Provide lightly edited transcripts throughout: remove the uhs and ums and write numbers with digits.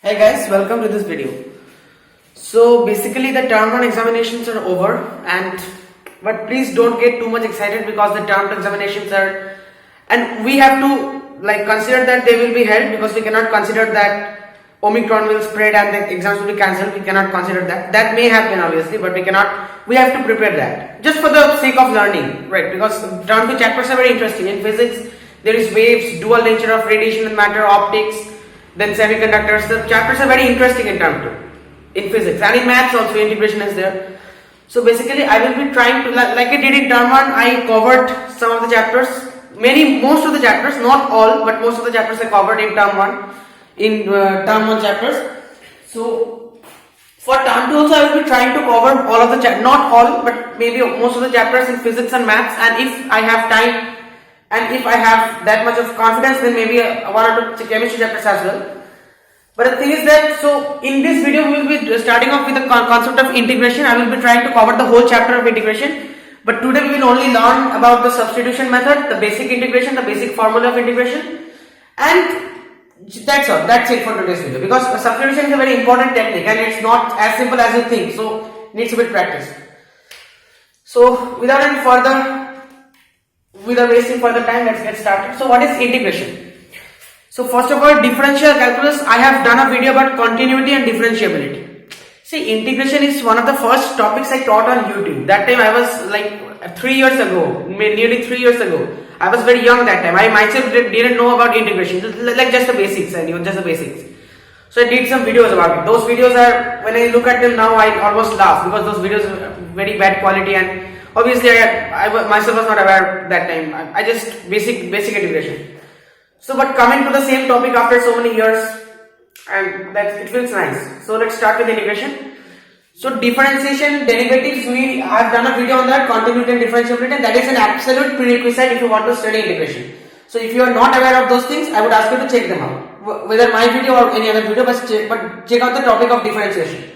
Hey guys, welcome to this video. So basically the term 1 examinations are over, but please don't get too much excited because the term 2 examinations are, and we have to consider that they will be held, because we cannot consider that Omicron will spread and the exams will be cancelled. We cannot consider that. That may happen obviously, but we have to prepare that just for the sake of learning, right? Because term 2 chapters are very interesting. In physics there is waves, dual nature of radiation and matter, optics, then semiconductors. The chapters are very interesting in term 2 in physics, and in maths also integration is there. So basically I will be trying to, like I did in term 1, I covered some of the chapters, most of the chapters, not all, but most of the chapters I covered in term 1, in term 1 chapters. So for term 2 also I will be trying to cover all of the chapters, not all, but maybe most of the chapters in physics and maths, and if I have time and if I have that much of confidence, then maybe one or two chemistry chapters as well. But the thing is that, so in this video we will be starting off with the concept of integration. I will be trying to cover the whole chapter of integration, but today we will only learn about the substitution method, the basic integration, the basic formula of integration, and that's all. That's it for today's video, because substitution is a very important technique and it's not as simple as you think, so needs a bit practice. So without wasting further time, let's get started. So what is integration? So first of all, differential calculus, I have done a video about continuity and differentiability. See, integration is one of the first topics I taught on YouTube. That time I was like 3 years ago, nearly 3 years ago. I was very young that time. I myself didn't know about integration, like just the basics. I knew just the basics. So I did some videos about it. Those videos are, when I look at them now, I almost laugh, because those videos are very bad quality, and obviously I myself was not aware that time. I just basic integration. So but coming to the same topic after so many years, and it feels nice. So let's start with integration. So differentiation, derivatives, I've done a video on that, continuity and differentiability, and that is an absolute prerequisite if you want to study integration. So if you are not aware of those things, I would ask you to check them out, whether my video or any other video, but check out the topic of differentiation.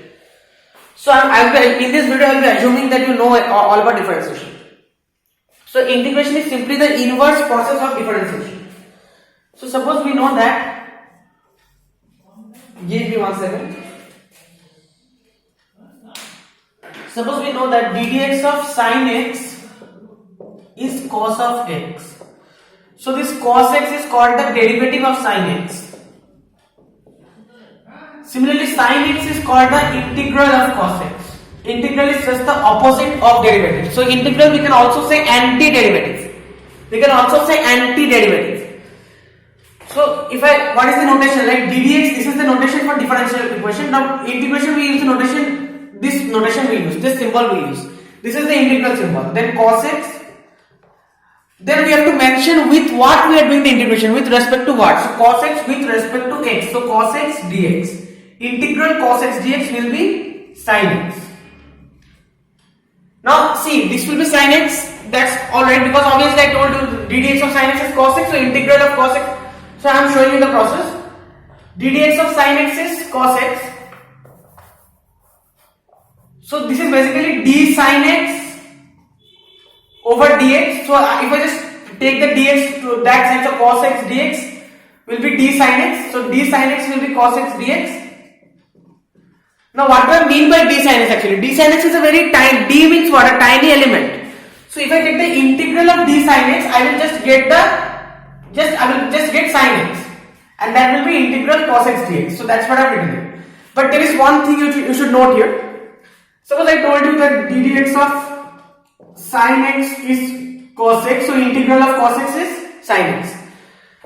So in this video I will be assuming that you know all about differentiation. So integration is simply the inverse process of differentiation. So suppose we know that, give me 1 second. Suppose we know that ddx of sin x is cos of x. So this cos x is called the derivative of sin x. Similarly, sin x is called the integral of cos x. Integral is just the opposite of derivative. So integral we can also say anti-derivative. So what is the notation? Like ddx, this is the notation for differential equation. Now integration we use the notation, this notation we use, this symbol we use. This is the integral symbol. Then cos x. Then we have to mention with what we are doing the integration, with respect to what. So cos x with respect to x. So cos x dx. Integral cos x dx will be sin x. Now see, this will be sin x. That's alright, because obviously I told you ddx of sin x is cos x. So integral of cos x. So I am showing you the process. ddx of sin x is cos x. So this is basically d sin x over dx. So if I just take the dx to that sense of cos x dx will be d sin x. So d sin x will be cos x dx. Now what do I mean by d sin x actually? D sin x is a very tiny, d means what? A tiny element. So if I get the integral of d sin x, I will just get sin x, and that will be integral cos x dx. So that's what I've written here. But there is one thing you should note here. Suppose I told you that ddx of sin x is cos x, so integral of cos x is sin x.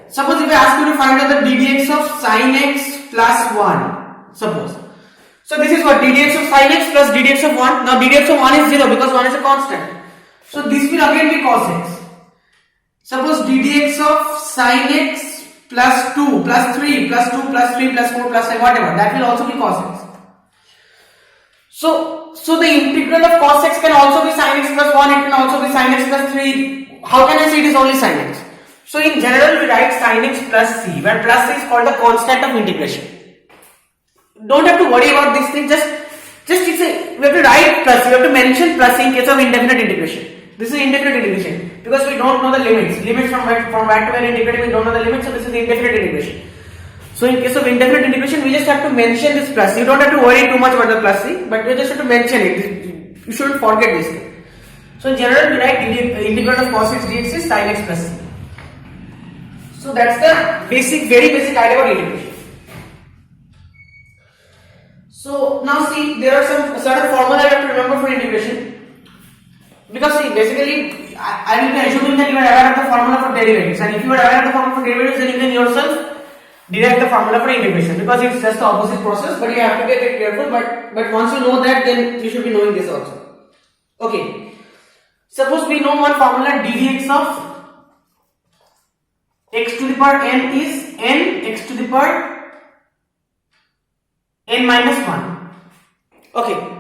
Suppose if I ask you to find out the ddx of sin x plus 1, suppose. So this is what, ddx of sin x plus ddx of 1. Now ddx of 1 is 0 because 1 is a constant. So this will again be cos x. Suppose ddx of sin x plus 2 plus 3 plus 2 plus 3 plus 4 plus 5, whatever, that will also be cos x. So the integral of cos x can also be sin x plus 1, it can also be sin x plus 3. How can I say it is only sin x? So in general we write sin x plus c, where plus c is called the constant of integration. Don't have to worry about this thing, we have to write plus, we have to mention plus in case of indefinite integration. This is indefinite integration because we don't know the limits. Limits from where to where integrating, we don't know the limits, so this is indefinite integration. So in case of indefinite integration, we just have to mention this plus. You don't have to worry too much about the plus c, but you just have to mention it. You shouldn't forget this thing. So in general, we write integral of cos x dx is sin x plus c. So that's the very basic idea about integration. So now see, there are some certain formula you have to remember for integration. Because see, basically, I will be assuming that you are aware of the formula for derivatives, and if you are aware of the formula for derivatives, then you can yourself derive the formula for integration, because it's just the opposite process, but you have to get it careful. But once you know that, then you should be knowing this also. Okay. Suppose we know one formula ddx of x to the power n is n x to the power n minus 1. Okay.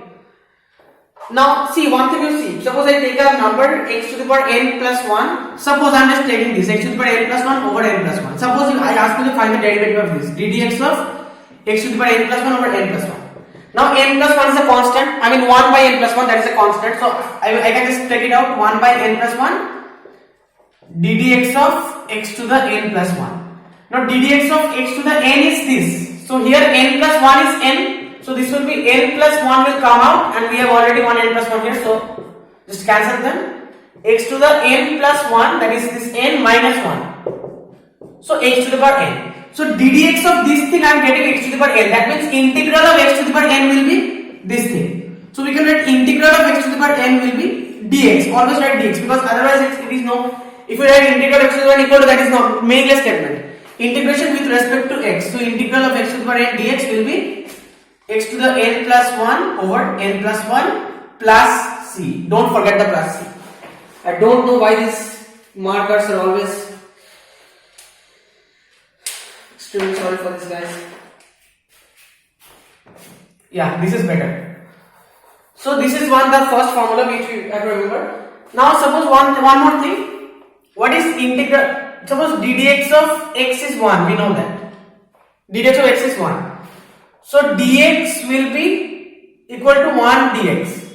Now see, one thing you see, suppose I take a number x to the power n plus 1. Suppose I am just taking this x to the power n plus 1 over n plus 1. Suppose I ask you to find the derivative of this ddx of x to the power n plus 1 over n plus 1. Now n plus 1 is a constant, I mean 1 by n plus 1, that is a constant. So I can just take it out, 1 by n plus 1 ddx of x to the n plus 1. Now ddx of x to the n is this. So here n plus 1 is n. So this will be n plus 1 will come out, and we have already one n plus 1 here, so just cancel them. X to the n plus 1, that is this n minus 1. So x to the power n. So ddx of this thing I am getting x to the power n. That means integral of x to the power n will be this thing. So we can write integral of x to the power n will be dx. Always write dx, because otherwise it is no. If you write integral of x to the power n equal to, that is no meaningless statement. Integration with respect to x. So integral of x to the power n dx will be x to the n plus 1 over n plus 1 plus c. Don't forget the plus c. I don't know why these markers are always extremely sorry for this, guys. Yeah, this is better. So this is the first formula which we have to remember. Now suppose one more thing. What is integral? Suppose ddx of x is 1. We know that ddx of x is 1. So dx will be equal to 1 dx.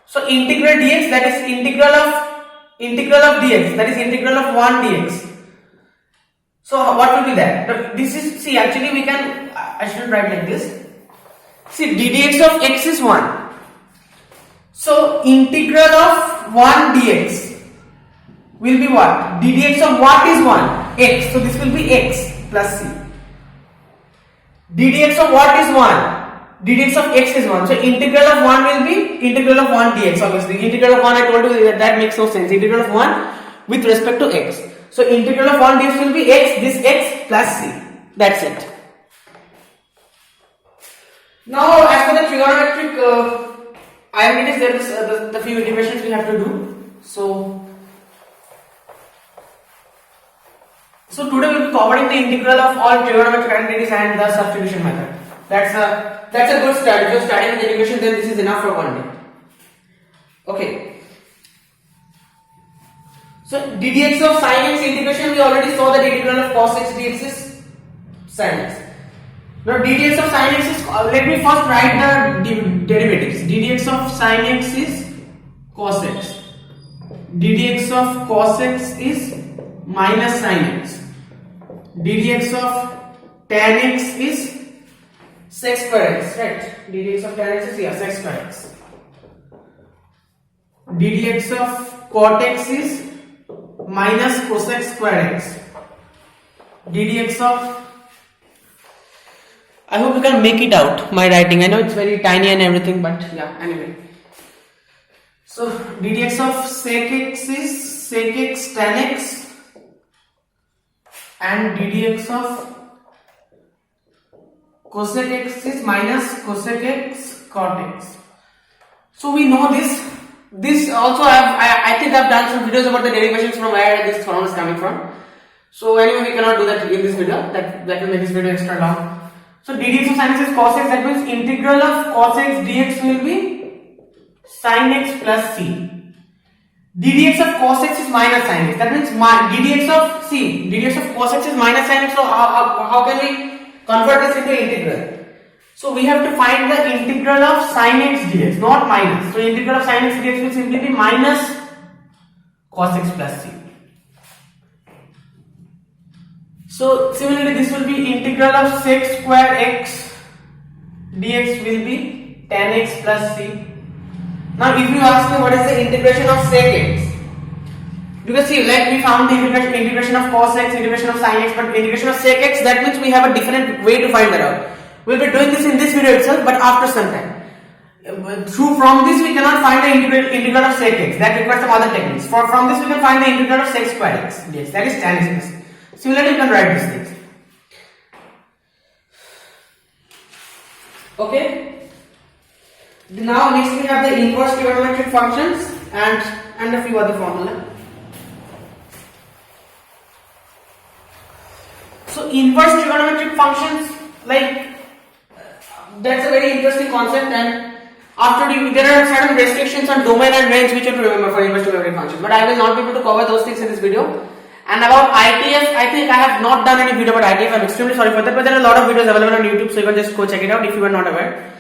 So integral dx, that is integral of dx, that is integral of 1 dx. So what will be that? But this is, see, actually we can, I should write like this. See, ddx of x is 1. So integral of 1 dx will be what? ddx of what is 1? X. So this will be x plus c. ddx of what is 1? ddx of x is 1. So integral of 1 will be integral of 1 dx. Obviously integral of 1, I told you that makes no sense. Integral of 1 with respect to x. So integral of 1 dx will be x, this x plus c. That's it. Now as for the trigonometric identities, there is the few integrations we have to do. So today we will be covering the integral of all trigonometric identities and the substitution method. That's a good start. If you are starting with integration, then this is enough for one day. Okay. So ddx of sin x integration, we already saw that integral of cos x dx is sin x. Now ddx of sin x is, let me first write the derivatives. ddx of sin x is cos x. ddx of cos x is minus sin x. ddx of tan x is sec square x, right? ddx of tan x is sec square x. ddx of cot x is minus cosec square x. ddx of, I hope you can make it out, my writing. I know it's very tiny and everything, but yeah, anyway. So ddx of sec x is sec x tan x, and ddx of cosec x is minus cosec x cot x. So we know this. This also I think I've done some videos about the derivations from where this formula is coming from. So anyway, we cannot do that in this video. That will make this video extra long. So ddx of sin x is cos x. That means integral of cos x dx will be sin x plus c. ddx of cos x is minus sin x. That means ddx of cos x is minus sin x. So how can we convert this into integral? So we have to find the integral of sin x dx, not minus. So integral of sin x dx will simply be minus cos x plus c. So similarly, this will be integral of sec square x dx will be tan x plus c. Now if you ask me what is the integration of sec x, because see, like we found the integration of cos x, integration of sin x, but integration of sec x, that means we have a different way to find that out. We'll be doing this in this video itself, but after some time. From this we cannot find the integral of sec x, that requires some other techniques. From this we can find the integral of sec square x dx, that is tan x plus c. Similarly, you can write these things. Okay. Now next we have the inverse trigonometric functions and a few other formula. So inverse trigonometric functions, like that's a very interesting concept, and there are certain restrictions on domain and range which you have to remember for inverse trigonometric functions. But I will not be able to cover those things in this video. And about ITF, I think I have not done any video about ITF. I'm extremely sorry for that, but there are a lot of videos available on YouTube, so you can just go check it out if you are not aware.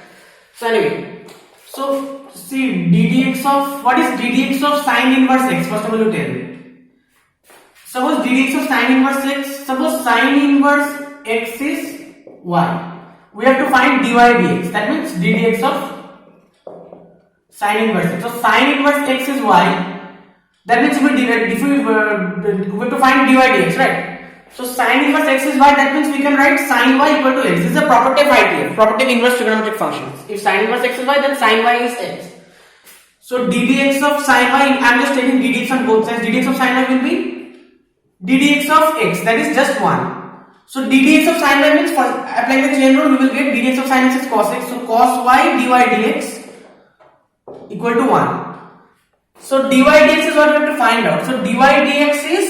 So anyway, so see what is ddx of sine inverse x? First of all, you tell me. Suppose ddx of sine inverse x, suppose sine inverse x is y. We have to find dy dx. That means ddx of sine inverse x. So sine inverse x is y. That means we have to find dy dx, right? So sine inverse x is y. That means we can write sine y equal to x. This is a property of ITF, property of inverse trigonometric functions. If sine inverse x is y, then sine y is x. So ddx of sine y, I am just taking ddx on both sides. Ddx of sine y will be ddx of x. That is just 1. So ddx of sine y means, for applying the chain rule, we will get ddx of sine x is cos x. So cos y dy dx equal to 1. So dy dx is what we have to find out. So dy dx is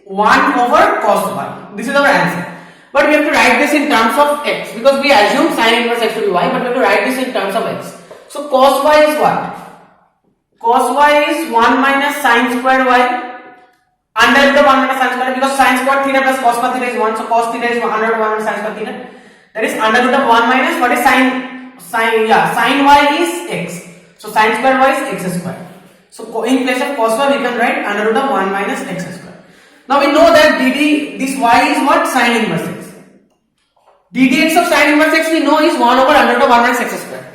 1 over cos y. This is our answer. But we have to write this in terms of x, because we assume sine inverse x to be y, but we have to write this in terms of x. So cos y is what? Cos y is 1 minus sine square y under root of 1 minus sine square, because sine square theta plus cos square theta is 1. So cos theta is under root of 1 minus sine square theta. That is under root of 1 minus what is sine y is x. So sine square y is x square. So in place of cos y we can write under root of 1 minus x square. Now we know that this y is what? Sine inverse x. ddx of sine inverse x we know is 1 over under root of 1 minus x square.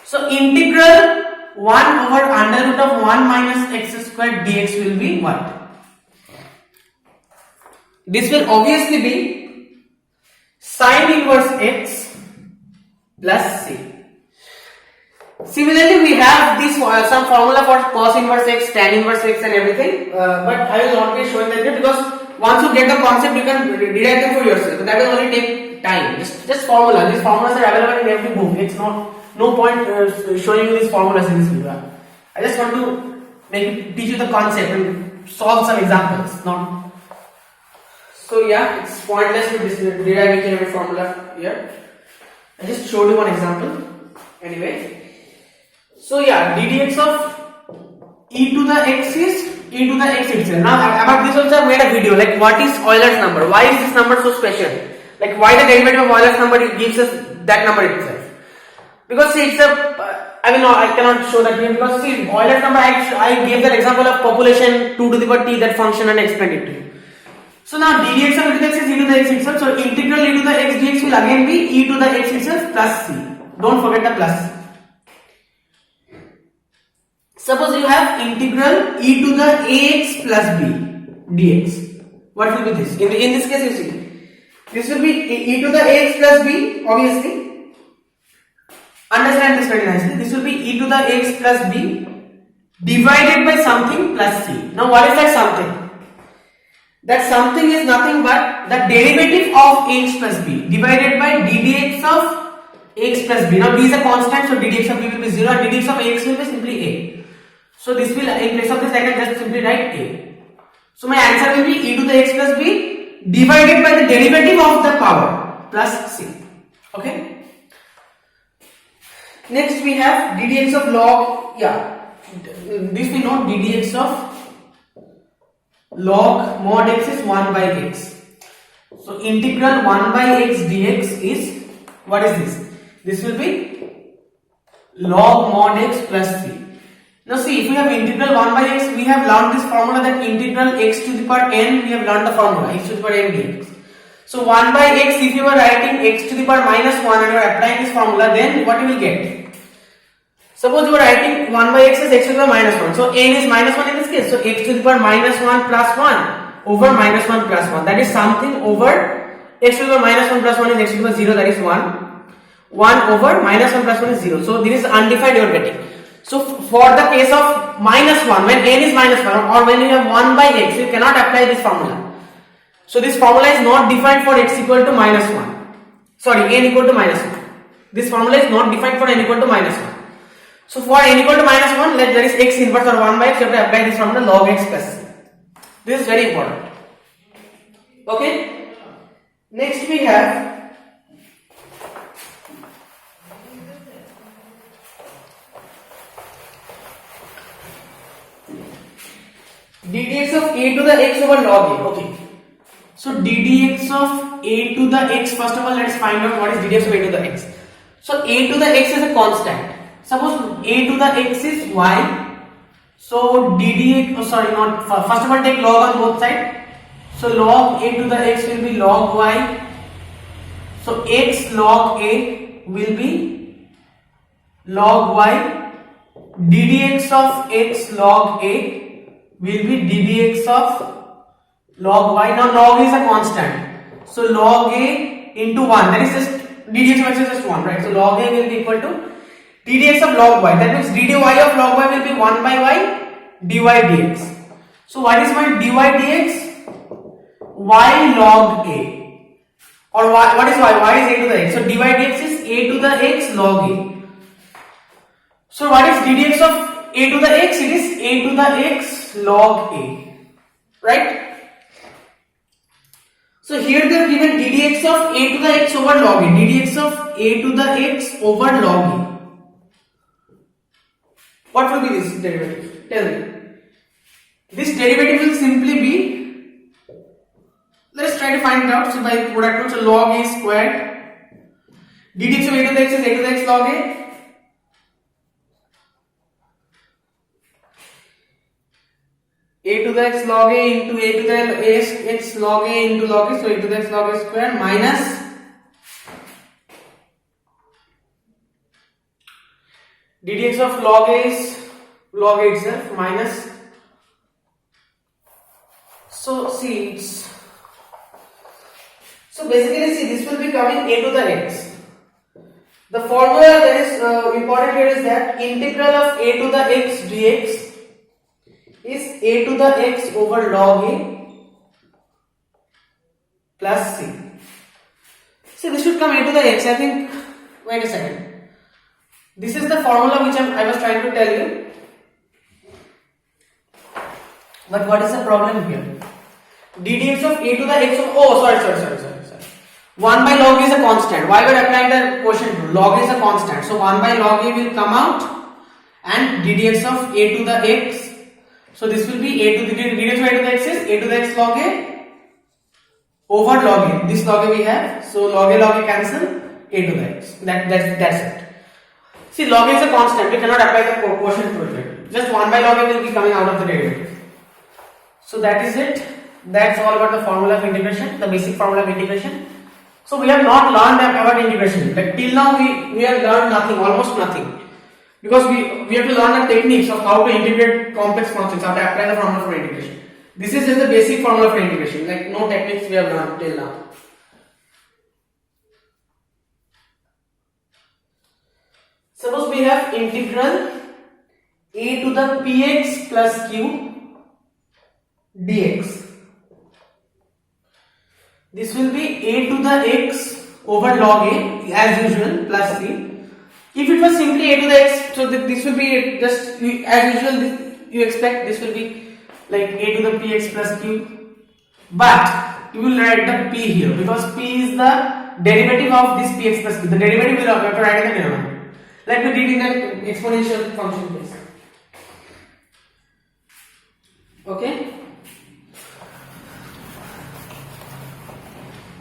So integral 1 over under root of 1 minus x square dx will be what? This will obviously be sine inverse x plus c. Similarly, we have this some formula for cos inverse x, tan inverse x and everything, but I will not be showing that here, because once you get the concept you can derive them for yourself. So that will only take time. Just formula. These formulas are available in every book. It's no point showing you these formulas in this video. I just want to teach you the concept and solve some examples. So yeah, it's pointless to derive each and every formula here. I just showed you one example. Anyway. So yeah, ddx of e to the x is e to the x itself. Now about this also I made a video, like what is Euler's number? Why is this number so special? Like why the derivative of Euler's number gives us that number itself? Because see, it's I cannot show that here, because see, Euler's number, I gave that example of population 2 to the power t, that function, and explained it to you. So now ddx of e to the x is e to the x itself. So integral e to the x dx will again be e to the x itself plus c. Don't forget the plus c. Suppose you have integral e to the ax plus b dx. What will be this? In this case, you see, this will be e to the ax plus b, obviously. Understand this very nicely. This will be e to the ax plus b divided by something plus c. Now what is that something? That something is nothing but the derivative of ax plus b divided by ddx of ax plus b. Now b is a constant, so ddx of b will be 0 and ddx of ax will be simply a. So this will, in place of this, I can just simply write a. So my answer will be e to the x plus b divided by the derivative of the power plus c. Okay. Next we have ddx of log. This we know, ddx of log mod x is 1 by x. So integral 1 by x dx is, what is this? This will be log mod x plus c. Now see, if we have integral 1 by x, we have learned this formula that integral x to the power n, we have learned the formula x to the power n dx. So 1 by x, if you are writing x to the power minus 1 and you are applying this formula, then what you will get? Suppose you are writing 1 by x as x to the power minus 1. So n is minus 1 in this case. So x to the power minus 1 plus 1 over minus 1 plus 1. That is something over x to the power minus 1 plus 1 is x to the power 0, that is 1. 1 over minus 1 plus 1 is 0. So this is undefined you are getting. So for the case of minus 1, when n is minus 1 or when you have 1 by x, you cannot apply this formula. So this formula is not defined for x equal to minus 1. Sorry, n equal to minus 1. This formula is not defined for n equal to minus 1. So for n equal to minus 1, let there is x inverse or 1 by x, you have to apply this formula log x plus c. This is very important. Okay. Next we have ddx of a to the x over log a. Okay. So ddx of a to the x, first of all let's find out what is ddx of a to the x. So a to the x is a constant. Suppose a to the x is y. So ddx, first of all take log on both sides. So log a to the x will be log y. So x log a will be log y. ddx of x log a will be ddx of log y. Now log is a constant, so log a into 1, that is just ddx of x is just 1, right? So log a will be equal to ddx of log y, that means dy of log y will be 1 by y dy dx. So what is my dy dx? Y log a, or y, what is y is a to the x, so dy dx is a to the x log a. So what is ddx of a to the x? It is a to the x log a, right? So here they are given ddx of a to the x over log a, ddx of a to the x over log a. What will be this derivative? Tell me. This derivative will simply be, let us try to find it out. So by product rule, so log a squared, ddx of a to the x is a to the x log a. A to the x log a into a to the x log a into log a, so a to the x log a square minus ddx of log a is log a itself minus, so see it's, so basically see this will be coming a to the x. The formula that is important here is that integral of a to the x dx is a to the x over log a plus c. See this should come a to the x, I think, wait a second. This is the formula which I was trying to tell you. But what is the problem here? ddx of a to the x of, oh sorry. 1 by log is a constant. Why we are applying the quotient rule? Log is a constant. So 1 by log a will come out and ddx of a to the x. So this will be a to the ddx of a to the x is a to the x log a over log a. This log a we have. So log a cancel, a to the x. That's it. See, log a is a constant. We cannot apply the quotient rule here. Just 1 by log a will be coming out of the derivative. So that is it. That's all about the formula of integration, the basic formula of integration. So we have not learned about integration. Like till now we have learned nothing, almost nothing. Because we have to learn the techniques of how to integrate complex functions, how to apply the formula for integration. This is just the basic formula for integration. Like no techniques we have learned till now. Suppose we have integral a to the px plus q dx. This will be a to the x over log a as usual plus c. If it was simply a to the x, so this will be just as usual. You expect this will be like a to the px plus q, but you will write the p here because p is the derivative of this px plus q. The derivative will have to write in the denominator. Let me read in the exponential function please. Okay.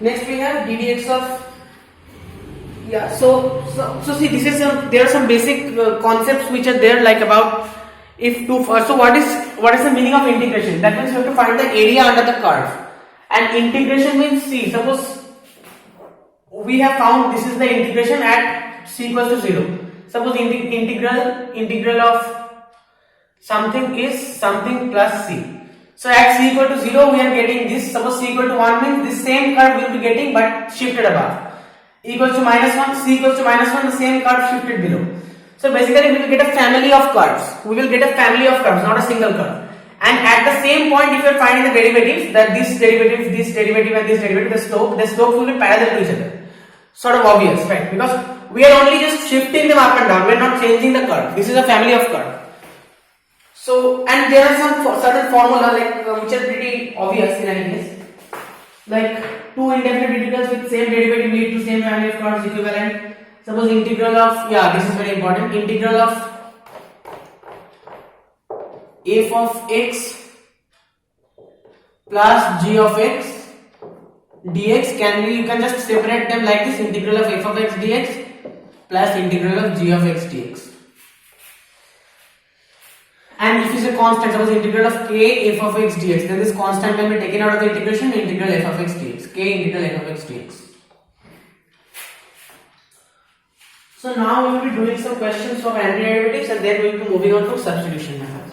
Next we have ddx of, yeah, so see, this is there are some basic concepts which are there, like about if two, so what is the meaning of integration? That means you have to find the area under the curve, and integration means, see, suppose we have found this is the integration at c equals to 0. Suppose integral of something is something plus c. So at c equal to 0 we are getting this. Suppose c equal to 1 means this same curve will be getting but shifted above. Equals to -1, c equals to -1, the same curve shifted below. So basically we will get a family of curves. We will get a family of curves, not a single curve. And at the same point, if you are finding the derivatives, that this derivative, and this derivative, the slope will be parallel to each other. Sort of obvious, right? Because we are only just shifting them up and down. We are not changing the curve. This is a family of curve. So, and there are some certain formula which are pretty obvious in any case. Like two indefinite integrals with same derivative lead to same family of curves equivalent. Suppose integral of, this is very important, integral of f of x plus g of x dx can be, you can just separate them like this, integral of f of x dx plus integral of g of x dx. And if it is a constant, suppose integral of k f of x dx, then this constant can be taken out of the integration, integral f of x dx, k integral f of x dx. So now we will be doing some questions of antiderivatives and then we will be moving on to substitution method.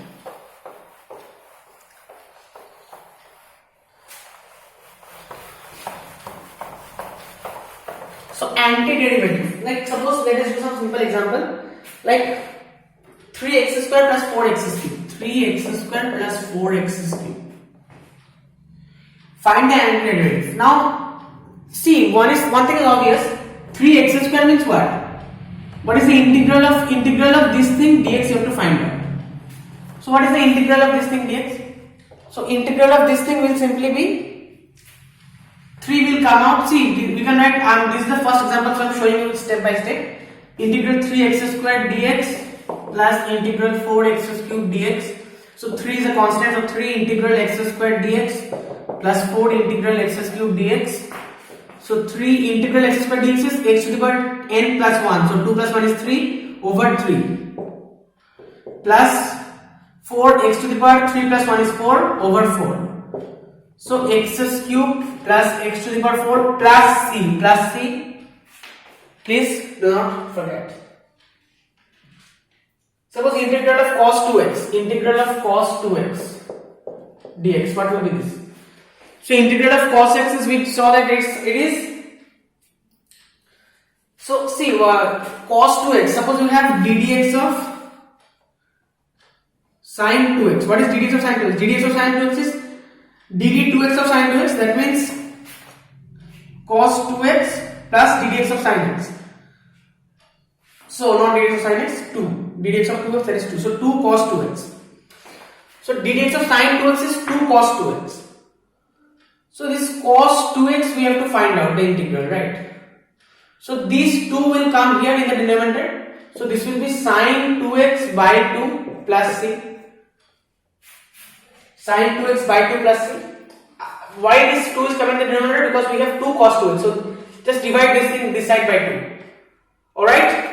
So antiderivative, like suppose let us do some simple example, like 3x square plus 4x cube. 3x square plus 4x cube. Find the antiderivative. Now, see, one thing is obvious. 3x square means what? What is the integral of this thing dx? You have to find out. So, what is the integral of this thing dx? So, integral of this thing will simply be 3 will come out. See, we can write. This is the first example, so I am showing you step by step. Integral 3x square dx plus integral 4x cube dx. So 3 is a constant, so 3 integral x square dx plus 4 integral x cube dx. So 3 integral x square dx is x to the power n plus 1. So 2 plus 1 is 3 over 3 plus 4 x to the power 3 plus 1 is 4 over 4. So x cube plus x to the power 4 plus c. Please do not forget. Suppose integral of cos 2x dx, what will be this? So integral of cos x is, we saw that it is, so see cos 2x, suppose we have ddx of sin 2x. What is ddx of sin 2x? ddx of sin 2x is dd 2x of sin 2x, that means cos 2x plus ddx of sin x. So not ddx of sin x, 2. ddx of 2x, that is 2. So 2 cos 2x. So ddx of sin 2x is 2 cos 2x. So this cos 2x we have to find out the integral, right? So these 2 will come here in the denominator. So this will be sin 2x by 2 plus c. Sin 2x by 2 plus c. Why this 2 is coming in the denominator? Because we have 2 cos 2x. So just divide this thing this side by 2. Alright?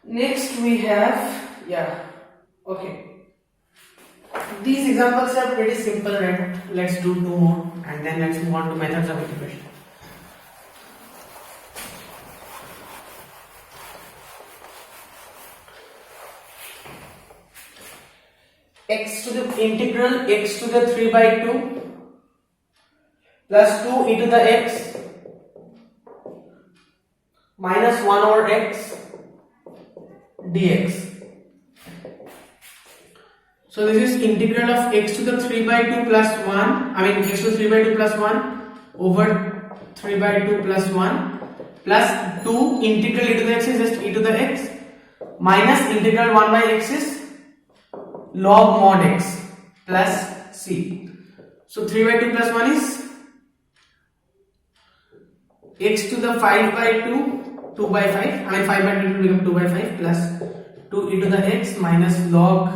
Next we have, okay. These examples are pretty simple, right? Let's do 2 more and then let's move on to methods of integration. X to the integral x to the 3 by 2 plus 2 e to the x minus 1 over x dx. So this is integral of x to the 3 by 2 plus 1, x to the 3 by 2 plus 1 over 3 by 2 plus 1 plus 2 integral e to the x is just e to the x minus integral 1 by x is log mod x plus c. So 3 by 2 plus 1 is x to the 5 by 2, 2 by 5, 5 by 2 will become 2 by 5 plus 2 e to the x minus log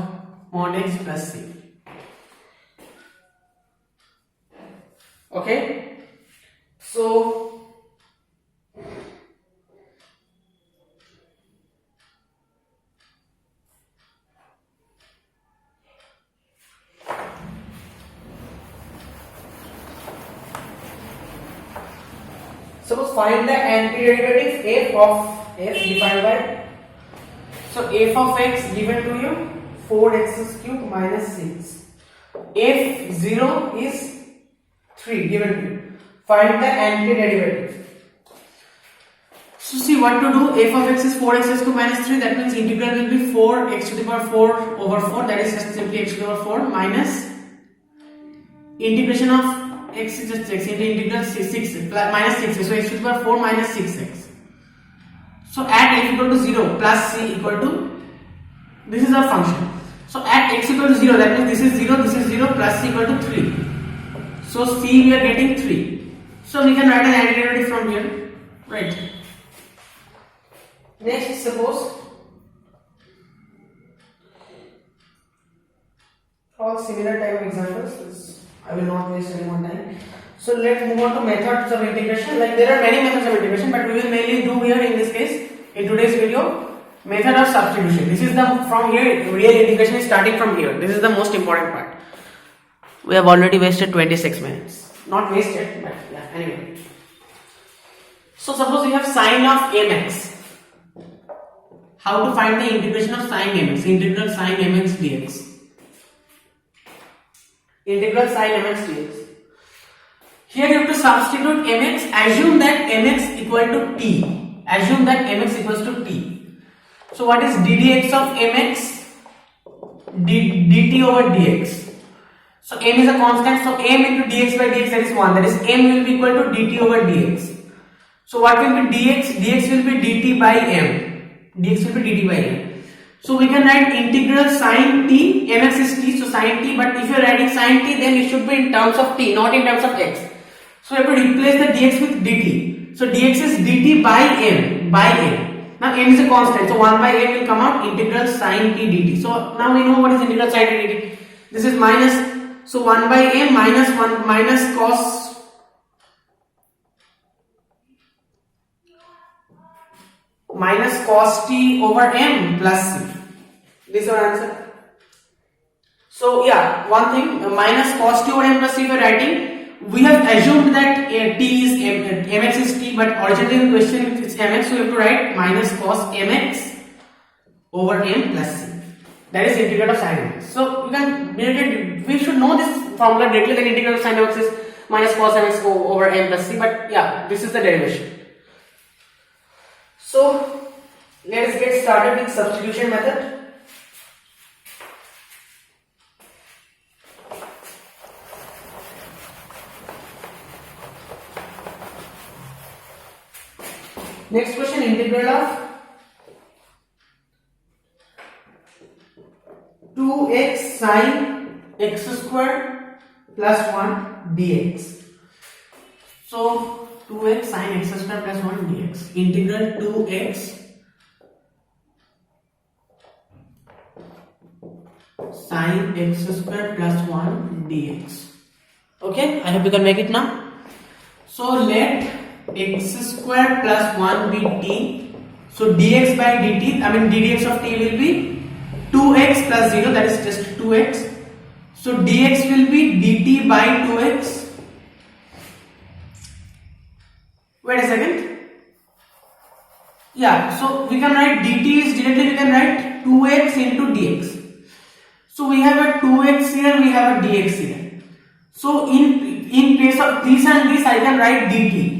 mod x plus c. Okay, so Suppose find the antiderivative f of f defined by, so f of x given to you 4x cube minus 6. f0 is 3 given to you. Find the antiderivative. So see what to do. F of x is 4x cube minus 3. That means integral will be 4x to the power 4 over 4. That is just simply x to the power 4 minus integration of x is just x into integral 6 minus 6. So x to the power 4 minus 6x. So at x equal to 0 plus c equal to, this is our function. So at x equal to 0, that means this is 0 plus c equal to 3. So c we are getting 3. So we can write an antiderivative from here, right? Next, suppose all similar type of examples. I will not waste any more time. So let's move on to methods of integration. Like there are many methods of integration, but we will mainly do here in this case, in today's video, method of substitution. This is the, from here, real integration is starting from here. This is the most important part. We have already wasted 26 minutes. Not wasted, but yeah, anyway. So suppose we have sine of mx. How to find the integration of sine mx? Integral sine mx dx. Integral sine mx dx. Here you have to substitute mx. Assume that mx equal to t. Assume that mx equals to t. So what is ddx of mx? dt over dx. So m is a constant. So m into dx by dx, that is 1. That is m will be equal to dt over dx. So what will be dx? Dx will be dt by m. Dx will be dt by m. So we can write integral sine t, mx is t, so sine t, but if you are writing sine t, then it should be in terms of t, not in terms of x. So we have to replace the dx with dt. So dx is dt by m, Now m is a constant, so 1 by m will come out, integral sine t dt. So now we know what is integral sine t dt. This is minus, so 1 by m minus 1 minus cos t over m plus c. This is our answer. So yeah, one thing, minus cos t over m plus c we are writing. We have assumed that t is mx is t, but originally in the question it's mx, so we have to write minus cos mx over m plus c. That is integral of sine mx. So we should know this formula directly, that integral of sine mx is minus cos mx over m plus c, but yeah, this is the derivation. So let us get started with substitution method. Next question, integral of 2x sine x square plus 1 dx. So 2x sine x square plus 1 dx. Integral 2x sine x square plus 1 dx. Okay, I hope you can make it now. So let x square plus 1 be t. So dx by dt, I mean ddx of t will be 2x plus 0, that is just 2x. So dx will be dt by 2x. Wait a second. Yeah, so we can write dt is directly we can write 2x into dx. So we have a 2x here, we have a dx here. So in place of this and this, I can write dt.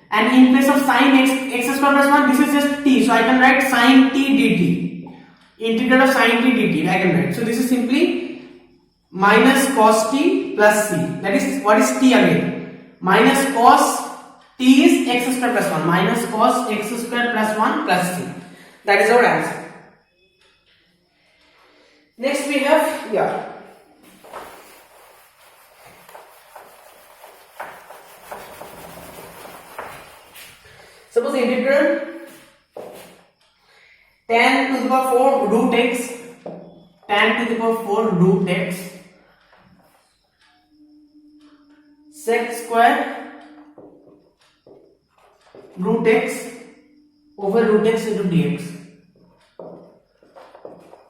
And in place of sine x square plus 1, this is just t. So I can write sine t dt. Integral of sine t dt, I can write. So this is simply minus cos t plus c. That is, what is t again? Minus cos t is x square plus 1. Minus cos x square plus 1 plus c. That is our answer. Next we have, yeah. Suppose integral tan to the power 4 root x, tan to the power 4 root x sec square root x over root x into dx.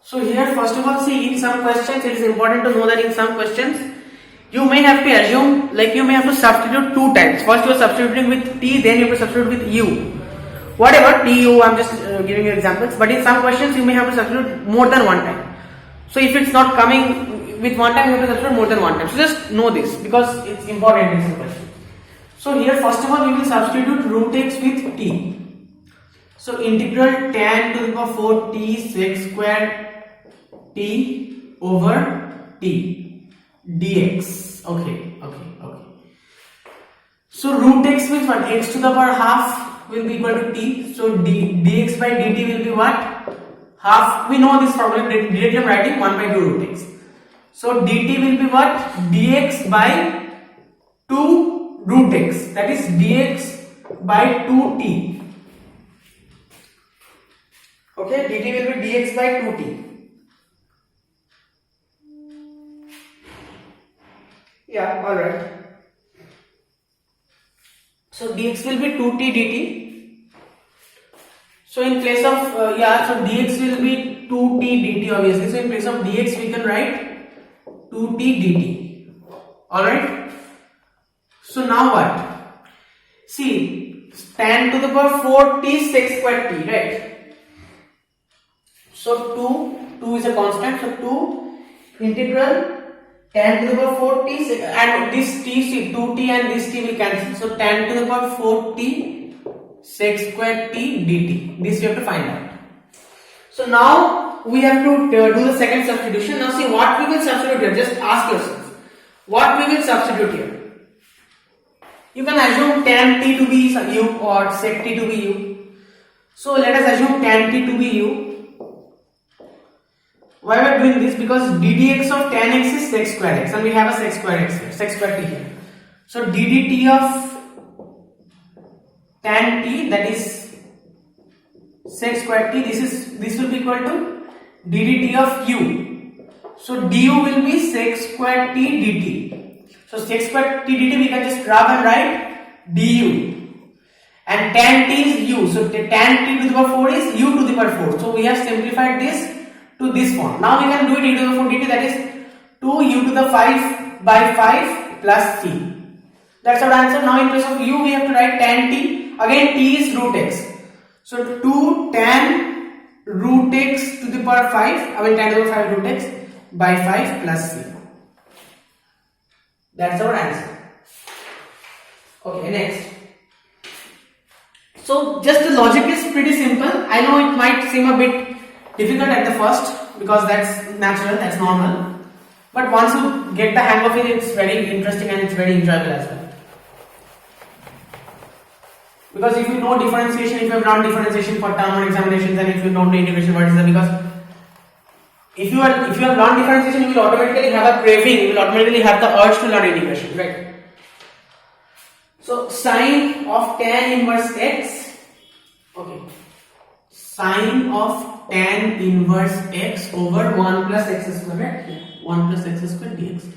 So here first of all, see, in some questions it is important to know that in some questions you may have to assume, like you may have to substitute two times. First you are substituting with t, then you have to substitute with u. Whatever, t, u, I'm just giving you examples, but in some questions you may have to substitute more than one time. So if it's not coming with one time, you have to substitute more than one time. So just know this because it's important in this question. So here first of all we will substitute root x with t. So integral tan to the power 4 t sec square t over t dx. Okay. So root x means what? X to the power half will be equal to t. So dx by dt will be what? Half. We know this formula directly. I'm writing 1 by 2 root x. So dt will be what? Dx by 2 root x. That is dx by 2t. Okay, dt will be dx by 2t. Yeah, alright. So dx will be 2t dt. So in place of, so dx will be 2t dt obviously. So in place of dx we can write 2t dt. Alright. So now what? See, tan to the power 4t sec square t, right? So 2 is a constant. So 2 integral tan to the power 4t, and this t, see 2t and this t will cancel. So tan to the power 4t sec square t dt. This you have to find out. So now we have to do the second substitution. Now see what we will substitute here. Just ask yourself what we will substitute here. You can assume tan t to be u or sec t to be u. So let us assume tan t to be u. Why we are doing this? Because ddx of tan x is sec square x and we have a sec square x here, sec square t here. So ddt of tan t, that is sec square t, this will be equal to ddt of u. So du will be sec square t dt. So sec square t dt we can just grab and write du. And tan t is u. So tan t to the power 4 is u to the power 4. So we have simplified this to this form. Now we can do it e to the 4 dt, that is 2u to the 5 by 5 plus c. That's our answer. Now in place of u we have to write tan t. Again t is root x. So 2 tan root x to the power 5, tan to the power 5 root x by 5 plus c. That's our answer. Okay, next. So just the logic is pretty simple. I know it might seem a bit difficult at the first because that's natural, that's normal. But once you get the hang of it, it's very interesting and it's very enjoyable as well. Because if you know differentiation, if you have done differentiation for term one examinations, and if you don't know integration, what is that? Because if you have learned differentiation, you will automatically have a craving, you will automatically have the urge to learn integration, right? So sine of tan inverse x, okay, sine of tan inverse x over 1 plus x square, right? 1 plus x square dx.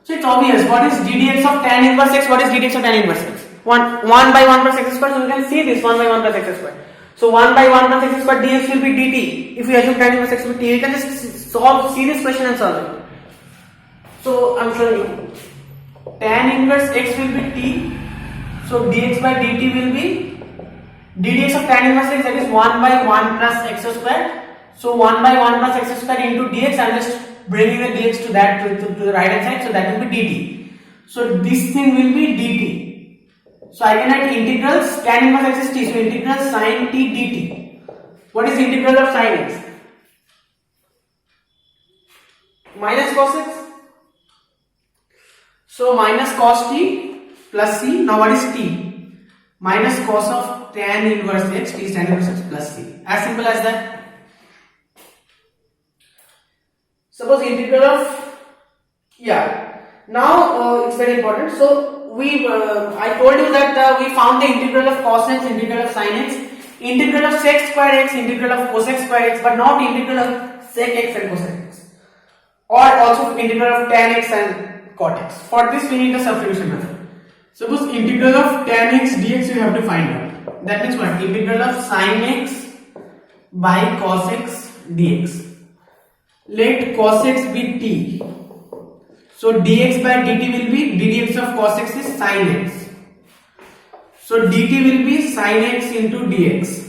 So it's obvious. What is ddx of tan inverse x? What is ddx of tan inverse x? 1 by 1 plus x square. So you can see this 1 by 1 plus x square. So 1 by 1 plus x square dx will be dt. If we assume tan inverse x will be t, you can just see this question and solve it. So I'm showing you. Tan inverse x will be t. So dx by dt will be ddx of tan inverse x, that is 1 by 1 plus x square. So 1 by 1 plus x square into dx. I'm just bringing the dx to that to the right hand side. So that will be dt. So this thing will be dt. So I can write integrals tan inverse x is t. So integral sin t dt. What is integral of sin x? Minus cos x. So minus cos t plus c. Now what is t? Minus cos of tan inverse x, t is tan inverse x plus c. As simple as that. Suppose integral of, now it's very important. So I told you that we found the integral of cos x, integral of sin x, integral of sec square x, integral of cosec square x, but not integral of sec x and cosec x, or also integral of tan x and cot x. For this we need a substitution method. Suppose integral of tan x dx you have to find out. That means what? Integral of sin x by cos x dx. Let cos x be t. So dx by dt will be ddx of cos x is sin x. So dt will be sin x into dx.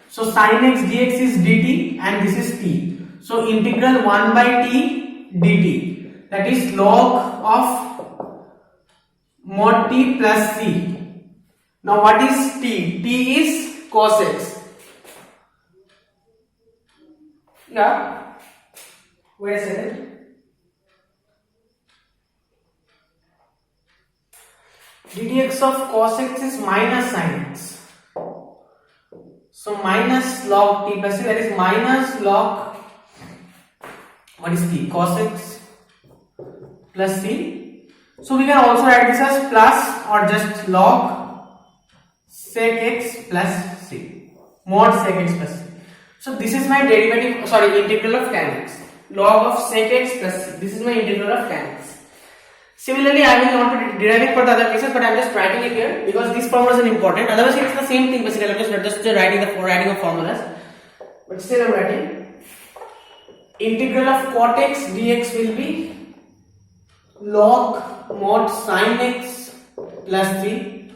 So sin x dx is dt and this is t. So integral 1 by t dt, that is log of mod t plus c. Now what is t? T is cos x. Yeah. Wait a second. ddx of cos x is minus sin x. So minus log t plus c, that is minus log, what is t? Cos x plus c. So we can also write this as plus or just log sec x plus c, mod sec x plus c. So this is my derivative, sorry, integral of tan x, log of sec x plus c. This is my integral of tan x. Similarly, I will want to derive it for the other cases, but I am just writing it here because this formula is important. Otherwise, it's the same thing basically. I am just writing of formulas, but still I am writing. Integral of cot x dx will be log mod sin x plus 3.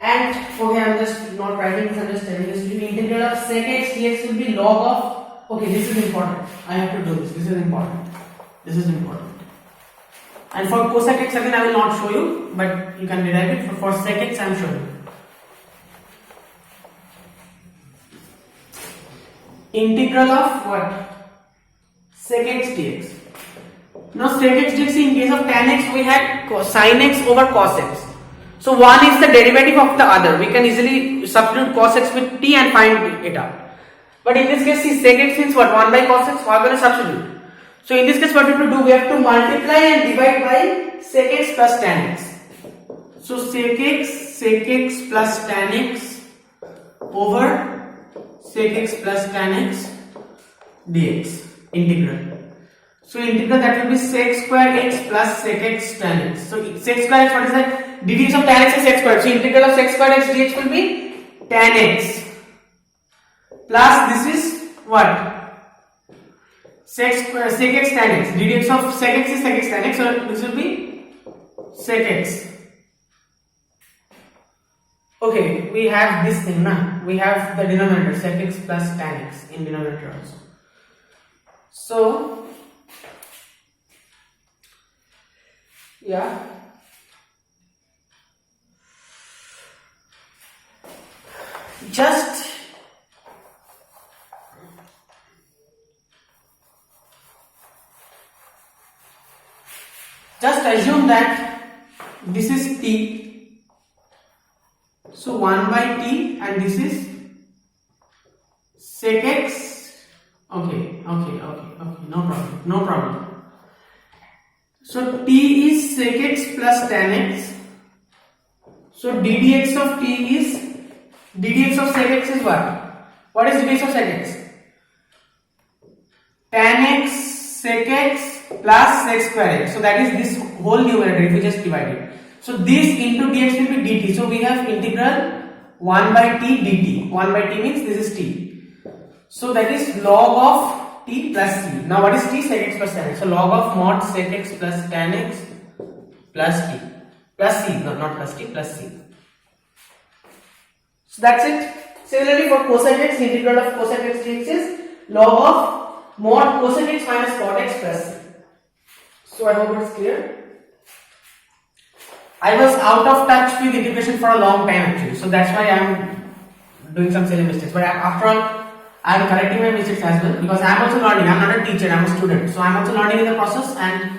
And okay, I am just not writing this. I am just telling this to you. Integral of sec x dx will be log of. Okay, this is important. I have to do this. This is important. This is important. And for cosec x again I will not show you, but you can derive it. For sec x I am showing you. Integral of what? Sec x dx. Now sec x dx, in case of tan x we had sin x over cos x. So one is the derivative of the other. We can easily substitute cos x with t and find it out. But in this case, see, sec x means what? 1 by cos x. How are we going to substitute? So in this case, what we have to do? We have to multiply and divide by sec x plus tan x. So sec x plus tan x over sec x plus tan x dx integral. So integral that will be sec square x plus sec x tan x. So sec square x, what is that? Dx of tan x is sec square. So integral of sec square x dx will be tan x plus this is what? Sec x tan x. Dx of sec x is sec x tan x. So this will be sec x. Okay, we have this thing now. We have the denominator sec x plus tan x in denominator also. So yeah. Just assume that this is t. So 1 by t and this is sec x. Okay, no problem. So t is sec x plus tan x. So ddx of t is, ddx of sec x is what? What is ddx of sec x? Tan x sec x plus sec square x. So that is this whole numerator if we just divide it. So this into dx will be dt. So we have integral 1 by t dt. 1 by t means this is t. So that is log of t plus c. Now what is t? Sec x plus tan x. So log of mod sec x plus tan x plus t plus c. No, not plus t, plus c. So that's it. Similarly for cosec x, integral of cosec x dx is log of mod cosec x minus cot x plus c. So I hope it's clear. I was out of touch with integration for a long time actually, so that's why I am doing some silly mistakes. But after all, I am correcting my mistakes as well because I am also learning. I am not a teacher, I am a student, so I am also learning in the process, and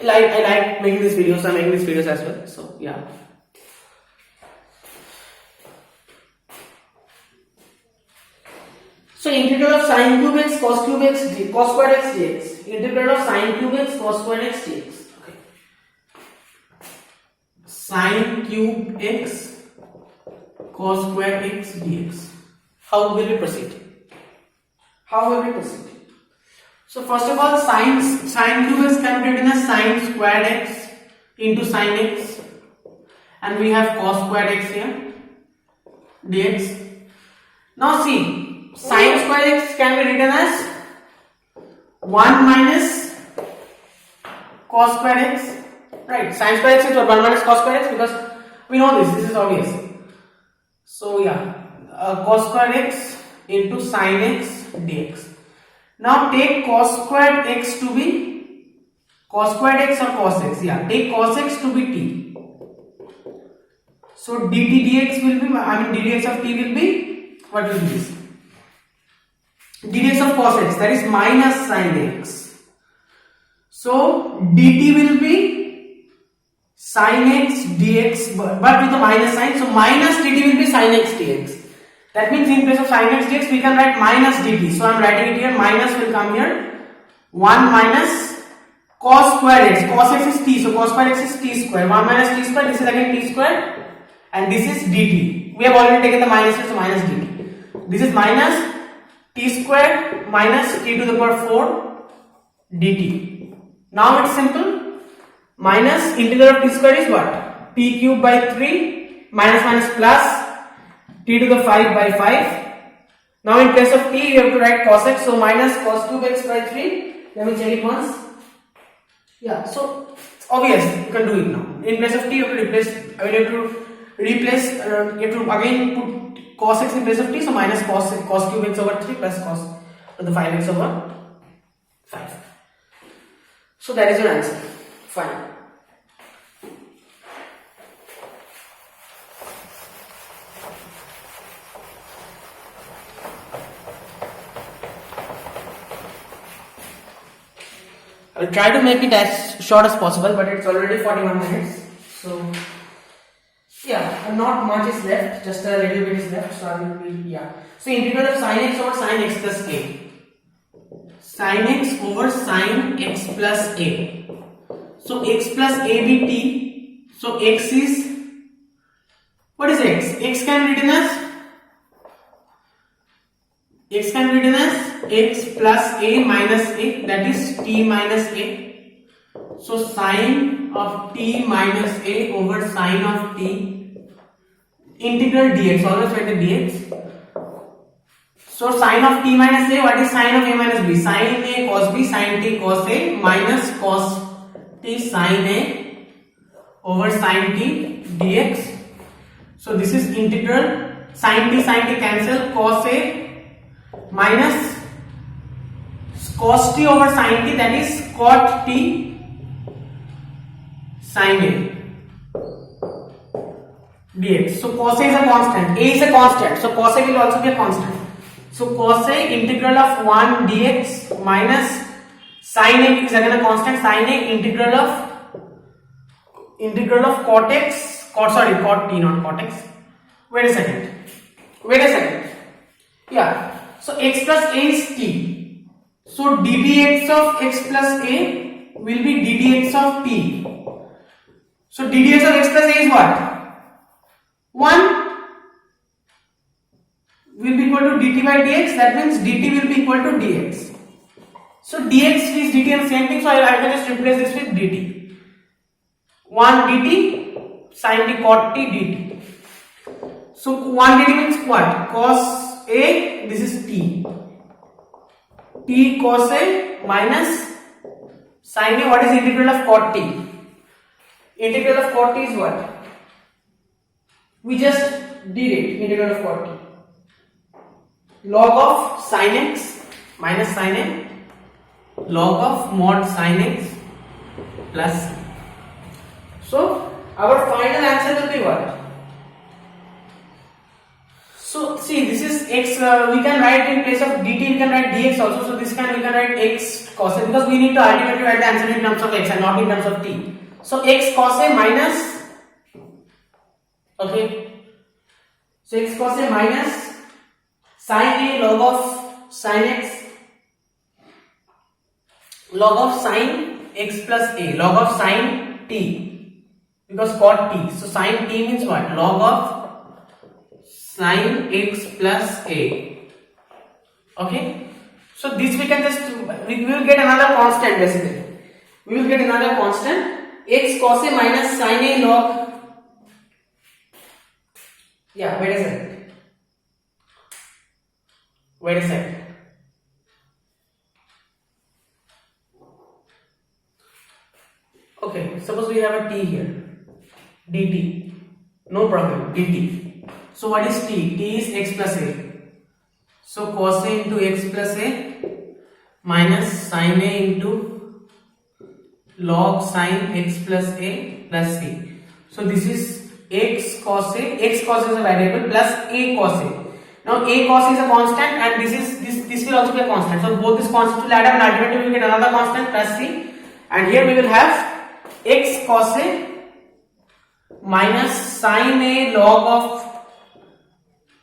I like making these videos. So I am making these videos as well. So yeah. So integral of sin cube x cos cube x cos square x dx. Integral of sin cube x cos square x dx. Okay. Sin cube x cos square x dx. How will we proceed? So first of all, sin cube x can be written as sin squared x into sin x, and we have cos squared x here dx. Now see, sin square x can be written as 1 minus cos square x, right? Sin square x is what? 1 minus cos square x, because we know this is obvious. So yeah, cos square x into sin x dx. Now take cos squared x to be cos squared x or cos x. Yeah, take cos x to be t. So dt dx will be, ddx of t will be, what will be this? ddx of cos x, that is minus sin x. So dt will be sin x dx, but with a minus sign. So minus dt will be sin x dx. That means in place of sin x dx we can write minus dt. So I am writing it here, minus will come here, 1 minus cos square x. Cos x is t, so cos square x is t square. 1 minus t square, this is again t square, and this is dt. We have already taken the minus, so minus dt. This is minus t square minus t to the power 4 dt. Now it's simple. Minus integral of t square is what? T cube by 3 minus minus plus t to the 5 by 5. Now in place of t, you have to write cos x, so minus cos cube x by 3. Let me check it once. Yeah, so it's obvious, you can do it now. In place of t, you have to replace, you have to again put cos x in place of t, so minus cos cube x over 3 plus cos to the 5x over 5. So that is your answer. Fine. I will try to make it as short as possible, but it's already 41 minutes. So yeah, not much is left, just a little bit is left. So I will be, yeah. So integral of sin x over sin x plus a. Sin x over sin x plus a. So x plus a be t. So x is, what is x? X can be written as x plus a minus a, that is t minus a. So sin of t minus a over sin of t, integral dx, always write the dx. So sin of t minus a, what is sin of a minus b? Sin a cos b, sin t cos a minus cos t sin a over sin t dx. So this is integral, sin t cancel, cos a minus cos t over sin t, that is cot t sin a dx. So cos a is a constant, a is a constant, so cos a will also be a constant. So cos a integral of 1 dx minus sin a is again a constant, sin a integral of cot x, cot t, not cot x. Wait a second. Yeah. So x plus a is t. So ddx of x plus a will be ddx of t. So ddx of x plus a is what? 1 will be equal to dt by dx. That means dt will be equal to dx. So dx is dt and same thing. So I can just replace this with dt. 1 dt sin t cot t dt. So 1 dt means what? Cos a, this is t. T cos a minus sin a. What is integral of cot t? Integral of cot t is what? We just did it. Integral of cot t. Log of sin x minus sin a. Log of mod sin x plus. So our final answer will be what? So see, this is x, we can write in place of dt, we can write dx also. So this we can write x cos a, because we need to ultimately write the answer in terms of x and not in terms of t. So x cos a minus, okay, so x cos a minus sin a log of sin x, log of sin x plus a, log of sin t, because cot t. So sin t means what? Log of sin x plus a. Okay, so this we can just, we will get another constant basically. We will get another constant, x cos a minus sin a log. Yeah, wait a second. have a t here, dt, no problem, dt. So what is t? T is x plus a. So cos a into x plus a minus sin a into log sin x plus a plus c. So this is x cos a. X cos is a variable plus a cos a. Now a cos is a constant and this will also be a constant. So both these constants will add up and ultimately we will get another constant plus c. And here we will have x cos a minus sin a log of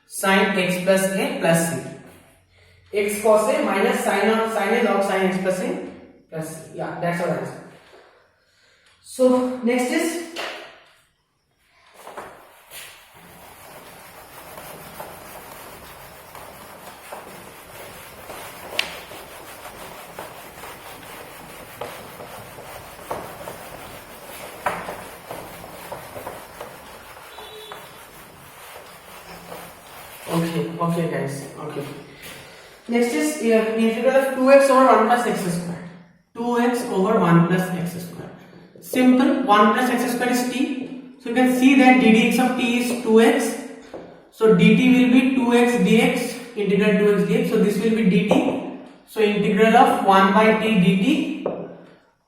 sin x plus a plus c. X cos a minus sin a log sin x plus a plus c. Yeah, that's our answer. So next is okay guys, okay. Next is integral of 2x over 1 plus x squared. 2x over 1 plus x squared. Simple, 1 plus x squared is t. So you can see that ddx of t is 2x. So dt will be 2x dx, integral 2x dx. So this will be dt. So integral of 1 by t dt.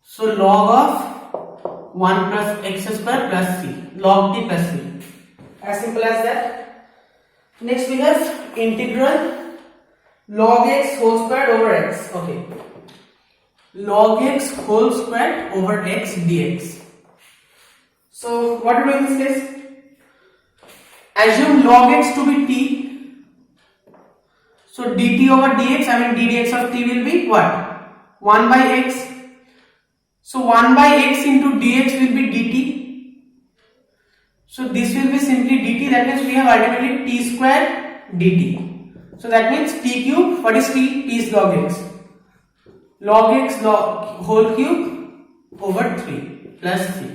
So log of 1 plus x squared plus c. Log t plus c. As simple as that. Next we have integral log x whole squared over x. Okay. Log x whole squared over x dx. So what do we do in this case? Assume log x to be t. So dt over dx, ddx of t will be what? 1 by x. So 1 by x into dx will be dt. So this will be simply dt. That means we have ultimately t square dt. So that means t cube. What is t? T is log x. Log x log whole cube over 3 plus c.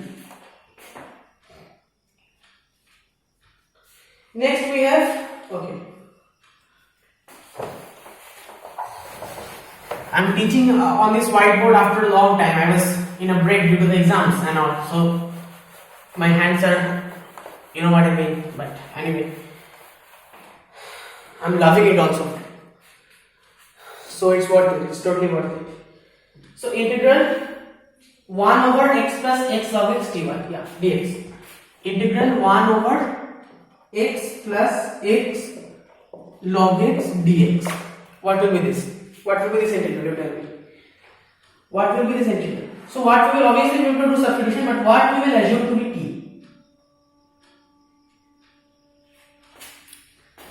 Next we have, okay. I am teaching on this whiteboard after a long time. I was in a break due to the exams and all. So my hands are, you know what I mean. But anyway, I'm loving it also. So it's worth it. It's totally worth it. So integral 1 over x plus x log x dy. Yeah, dx. Integral 1 over x plus x log x dx. What will be this? What will be this integral? You tell me. What will be this integral? So what we will obviously be able to do substitution, but what we will assume to be t.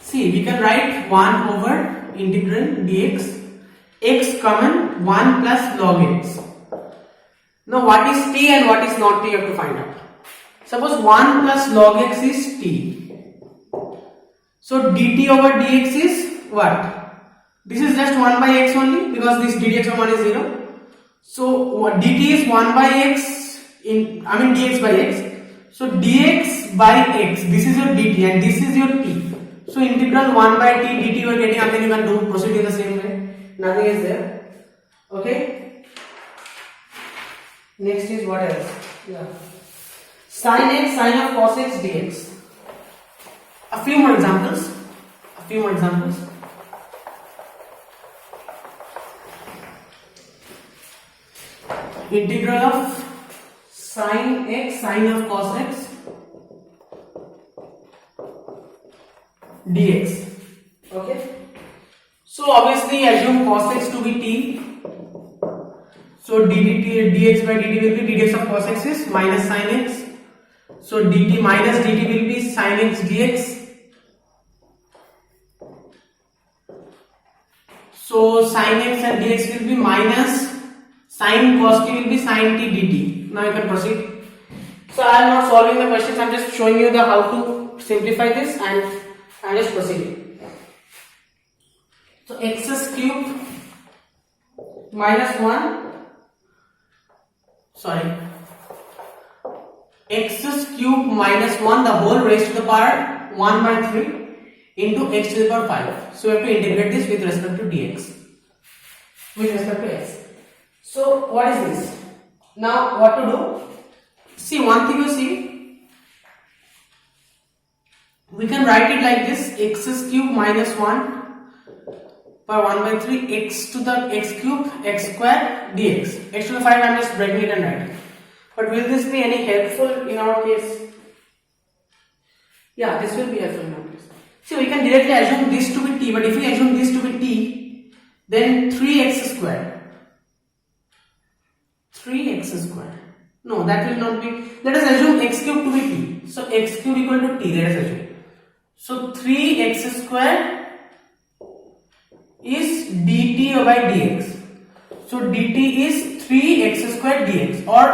See, we can write 1 over integral dx, x common 1 plus log x. Now what is t and what is not t you have to find out. Suppose 1 plus log x is t. So dt over dx is what? This is just 1 by x only because this ddx of 1 is 0. So dt is 1 by x dx by x. So dx by x, this is your dt and this is your t. So integral 1 by t dt you are getting, and then you can do proceed in the same way. Nothing is there. Okay. Next is what else? Yeah. Sin x, sin of cos x dx. A few more examples. Integral of sin x, sin of cos x dx. Okay. So obviously assume cos x to be t. So dx by dt will be dx of cos x is minus sin x. So dt minus dt will be sin x dx. So sin x and dx will be minus sin cos t will be sin t dt. Now you can proceed. So I am not solving the questions, I am just showing you the how to simplify this and I am just proceeding. So x cube minus 1, sorry, x cube minus 1 the whole raised to the power 1 by 3 into x to the power 5. So we have to integrate this with respect to dx, with respect to x. So what is this? Now what to do? see one thing you see, we can write it like this: x cube minus 1 by 1 by 3 x to the x cube x square dx. X to the 5, I'm just breaking it and writing. But will this be any helpful in our case? Yeah, this will be helpful in our case. See, we can directly assume this to be t, but if we assume this to be t, then 3x square. 3x square. No, that will not be. Let us assume x cube to be t. So x cube equal to t. Let us assume. So 3x square is dt by dx. So dt is 3x square dx, or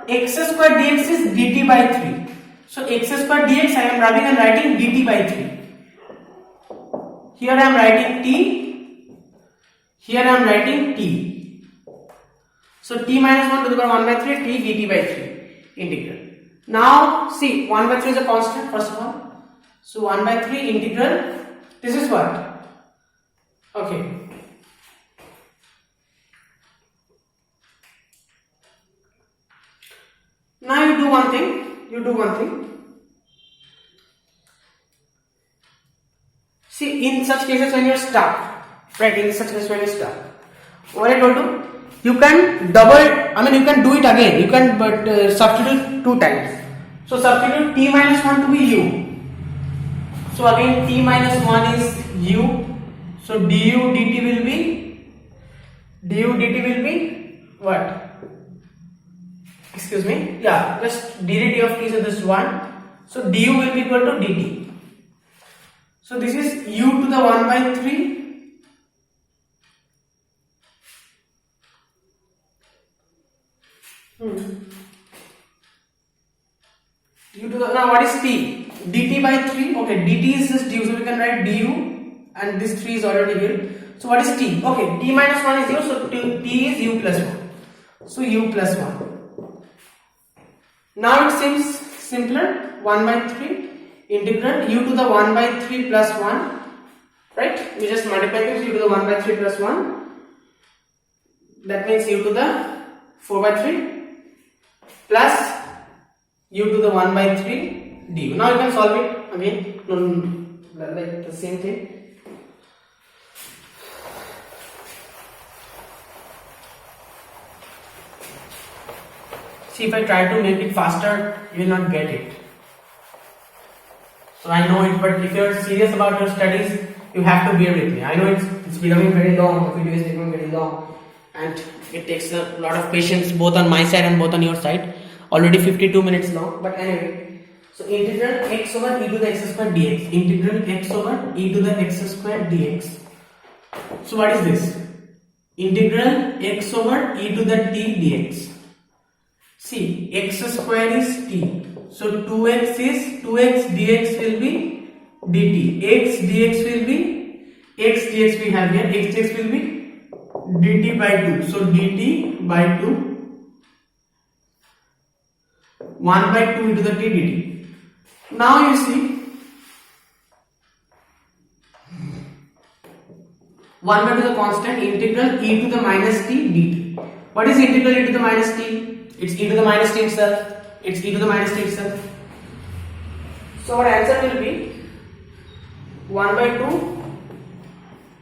x square dx is dt by 3. So x square dx I am rubbing and writing dt by 3. Here I am writing t. Here I am writing t. So t minus 1 to the power 1 by 3 t dt by 3 integral. Now see, 1 by 3 is a constant first of all. So 1 by 3 integral. This is what? Okay. Now you do one thing. See, in such cases when you are stuck, right? In such cases when you are stuck, what I told you, you can you can do it again. You can substitute 2 times. So substitute t minus 1 to be u. So again t minus 1 is u. So du dt will be what? Excuse me. Yeah, just dt of t, so this 1. So du will be equal to dt. So this is u to the 1 by 3. Now what is t? dt by 3. Okay, dt is just du, so we can write du. And this 3 is already here. So what is t? Okay, t minus 1 is u, so t is u plus 1. So u plus 1. Now it seems simpler. 1 by 3 integral u to the 1 by 3 plus 1. Right? We just multiply this, u to the 1 by 3 plus 1. That means u to the 4 by 3 plus u to the 1 by 3 du. Now you can solve it again. No, like the same thing. See, if I try to make it faster, you will not get it. So I know it, but if you are serious about your studies, you have to bear with me. I know it's becoming very long, the video is becoming very long, and it takes a lot of patience both on my side and both on your side. Already 52 minutes long, but anyway. So integral x over e to the x square dx. Integral x over e to the x square dx. So what is this? Integral x over e to the t dx. See, x square is t. So 2x dx will be dt. X dx will be, x dx we have here, x dx will be dt by 2. So dt by 2. 1 by 2 into the t dt. Now you see, 1 by 2 is a constant. Integral e to the minus t dt. What is integral e to the minus t? It's e to the minus t itself. It's e to the minus t itself. So our answer will be 1 by 2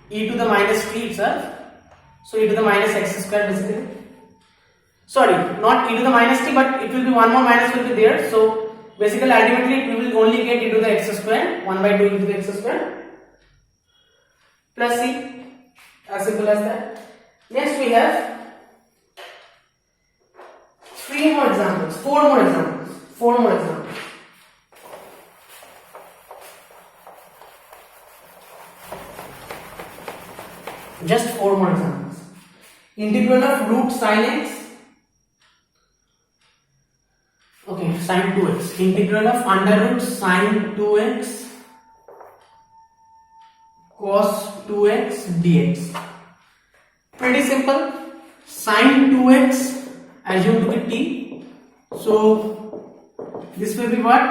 e to the minus t itself. So e to the minus x square basically. Sorry, not e to the minus t, but it will be one more minus will be there. So basically ultimately we will only get e to the x square, 1 by 2 e to the x square plus c, as simple as that. Next we have 4 more examples. Just 4 more examples. Integral of root sin x. Okay, sin 2x. Integral of under root sin 2x cos 2x dx. Pretty simple. Sin 2x assume to be t. So this will be what?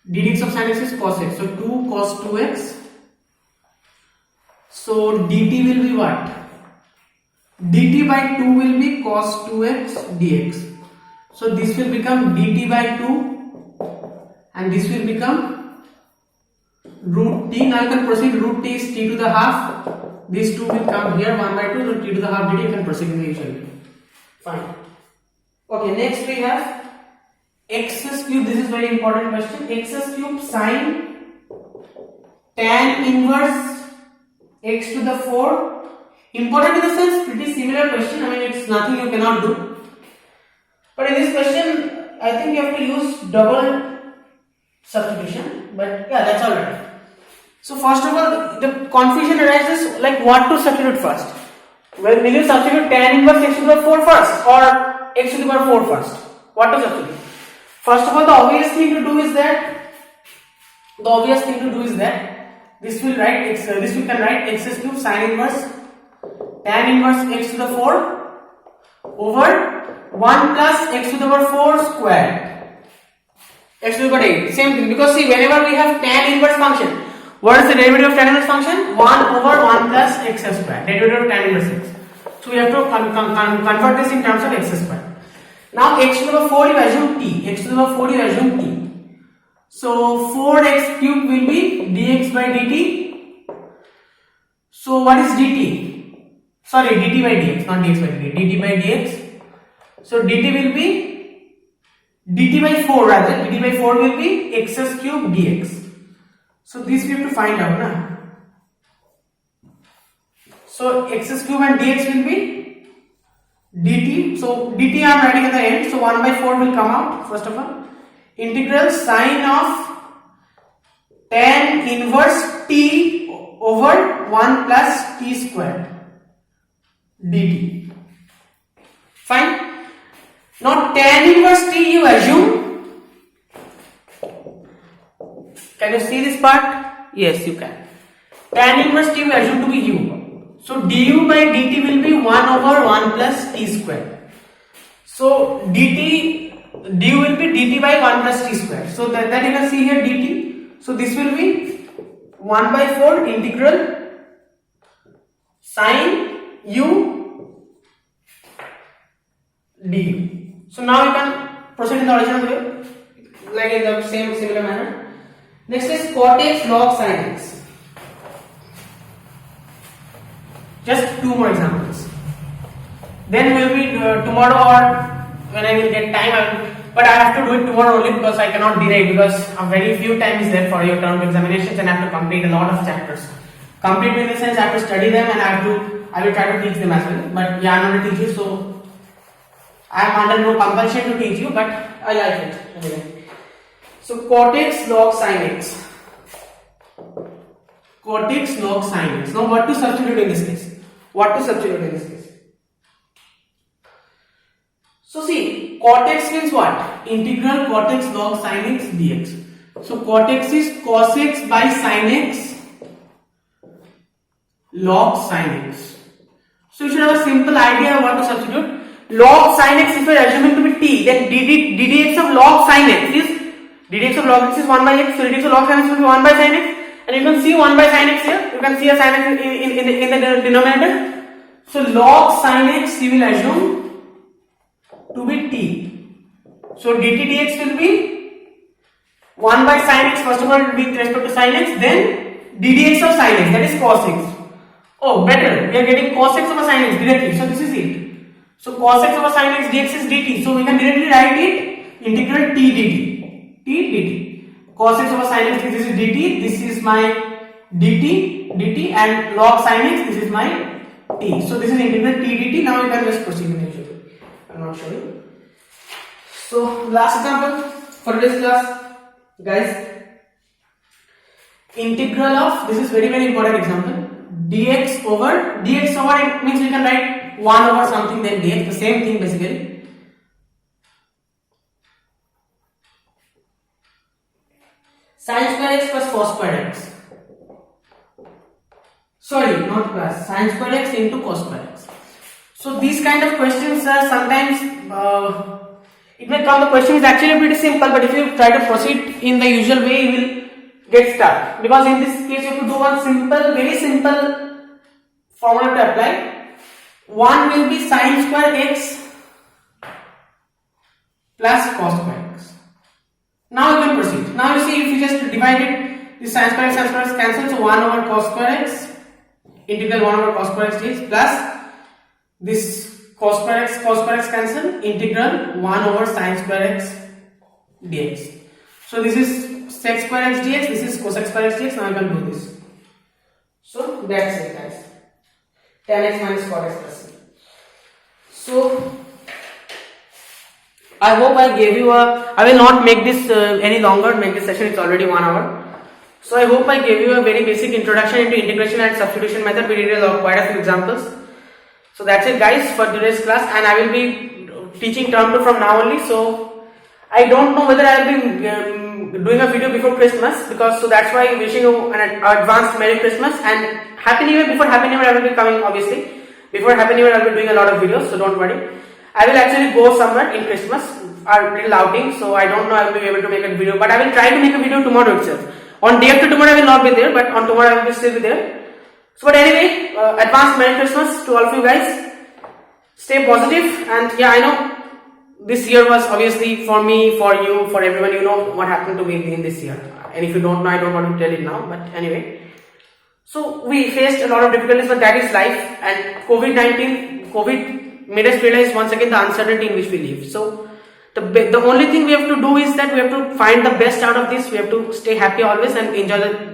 Dx of sin x is cos x. So 2 cos 2x. So dt will be what? Dt by 2 will be cos 2x dx. So this will become dt by 2 and this will become root t. Now you can proceed, root t is t to the half. These two will come here 1 by 2, so t to the half dt. You can proceed in the usual way. Fine. Okay, next we have x cube. This is very important question. X cube sine tan inverse x to the 4. Important in the sense, pretty similar question. I mean, it's nothing you cannot do. But in this question, I think you have to use double substitution. But yeah, that's alright. So first of all, the confusion arises like what to substitute first. Well, will you substitute tan inverse x to the 4 first or x to the power 4 first? What to substitute? First of all, the obvious thing to do is that this will write x. This we can write x cube sine inverse tan inverse x to the 4 over 1 plus x to the power 4 squared. X to the power 8. Same thing, because see, whenever we have tan inverse function, what is the derivative of tan inverse function? 1 over 1 plus x squared. Derivative of tan inverse x. So we have to convert this in terms of x squared. Now x to the power 4 you assume t. X to the power 4 you assume t. So 4x cube will be dx by dt. So what is dt? Sorry, dt by dx, not dx by dt. dt by dx. So dt will be dt by 4 rather. dt by 4 will be x cube dx. So this we have to find out now. So x cube and dx will be dt. So dt I am writing at the end. So 1 by 4 will come out first of all. Integral sine of tan inverse t over 1 plus t squared dt. Fine. Now tan inverse t you assume. Can you see this part? Yes, you can. Tan inverse t we assume to be u. So du by dt will be 1 over 1 plus t squared. So du will be dt by 1 plus t squared. So that you can see here dt. So this will be 1 by 4 integral sine u du. So now you can proceed in the original way, like in the same similar manner. Next is cot x log sin x. Just 2 more examples. Then we will be tomorrow or when I will get time. But I have to do it tomorrow only because I cannot delay, because a very few time is there for your term examinations and I have to complete a lot of chapters. Complete in the sense I have to study them and I will try to teach them as well. But yeah, I'm going to teach you, so I am under no compulsion to teach you, but I like it anyway. So cot x log sin x. Cot x log sin x. Now what to substitute in this case? So see, cot x means what? Integral cot x log sin x dx. So cot x is cos x by sin x log sin x. So you should have a simple idea of what to substitute. Log sin x, if you are assuming to be t, then ddx of log sin x is 1 by x. So ddx of log sin x will be 1 by sin x. And you can see 1 by sin x here. You can see a sin x in the denominator. So log sin x you will assume to be t. So dt dx will be 1 by sin x. First of all, with respect to sin x, then ddx of sin x, that is cos x. Oh, better, we are getting cos x over sin x directly. So this is it. So cos x over sin x dx is dt. So we can directly write it integral t dt. Cos x over sin x, this is dt. This is my dt, and log sin x, this is my t. So this is integral t dt. Now we can just proceed in the usual way. I'm not showing. So last example for this class, guys. Integral of, this is very important example, dx over it means we can write 1 over something then dx, the same thing basically. Sin square x plus cos square x. Sorry, not plus, sin square x into cos square x. So these kind of questions are sometimes it may come, the question is actually pretty simple, but if you try to proceed in the usual way, you will get stuck, because in this case you have to do one simple, very simple formula to apply. One will be sin square x plus cos square x. Now you can proceed. Now you see, if you just divide it, this sin square x cancel, so 1 over cos square x, integral 1 over cos square x dx, plus this cos square x cancel, integral 1 over sin square x dx. So this is sec square x dx, this is cosec square x dx. Now you can do this. So that's it, guys. Tan x minus cot x plus c. So I hope I gave you I will not make this any longer, make this session, it's already 1 hour. So I hope I gave you a very basic introduction into integration and substitution method. We did quite a few examples. So that's it, guys, for today's class, and I will be teaching term 2 from now only. So I don't know whether I will be doing a video before Christmas, because so that's why wishing you an advanced Merry Christmas and Happy New Year. Before Happy New Year I will be coming, obviously. Before Happy New Year I will be doing a lot of videos, so don't worry. I will actually go somewhere in Christmas, a little outing, so I don't know I will be able to make a video, but I will try to make a video tomorrow itself. On day after tomorrow I will not be there, but on tomorrow I will still be there. So but anyway, advanced Merry Christmas to all of you guys. Stay positive, and yeah, I know this year was obviously for me, for you, for everyone. You know what happened to me in this year, and if you don't know, I don't want to tell it now, but anyway. So we faced a lot of difficulties, but that is life, and COVID made us realize once again the uncertainty in which we live. So the only thing we have to do is that we have to find the best out of this. We have to stay happy always and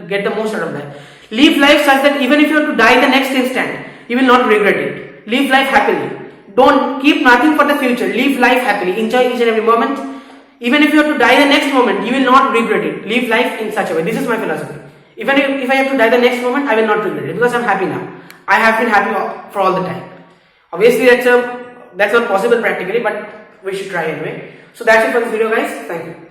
get the most out of that. Live life such that even if you have to die the next instant, you will not regret it. Live life happily. Don't keep nothing for the future. Live life happily. Enjoy each and every moment. Even if you have to die the next moment, you will not regret it. Live life in such a way. This is my philosophy. Even if I have to die the next moment, I will not regret it, because I'm happy now. I have been happy for all the time. Obviously, that's not possible practically, but we should try anyway. So that's it for this video, guys. Thank you.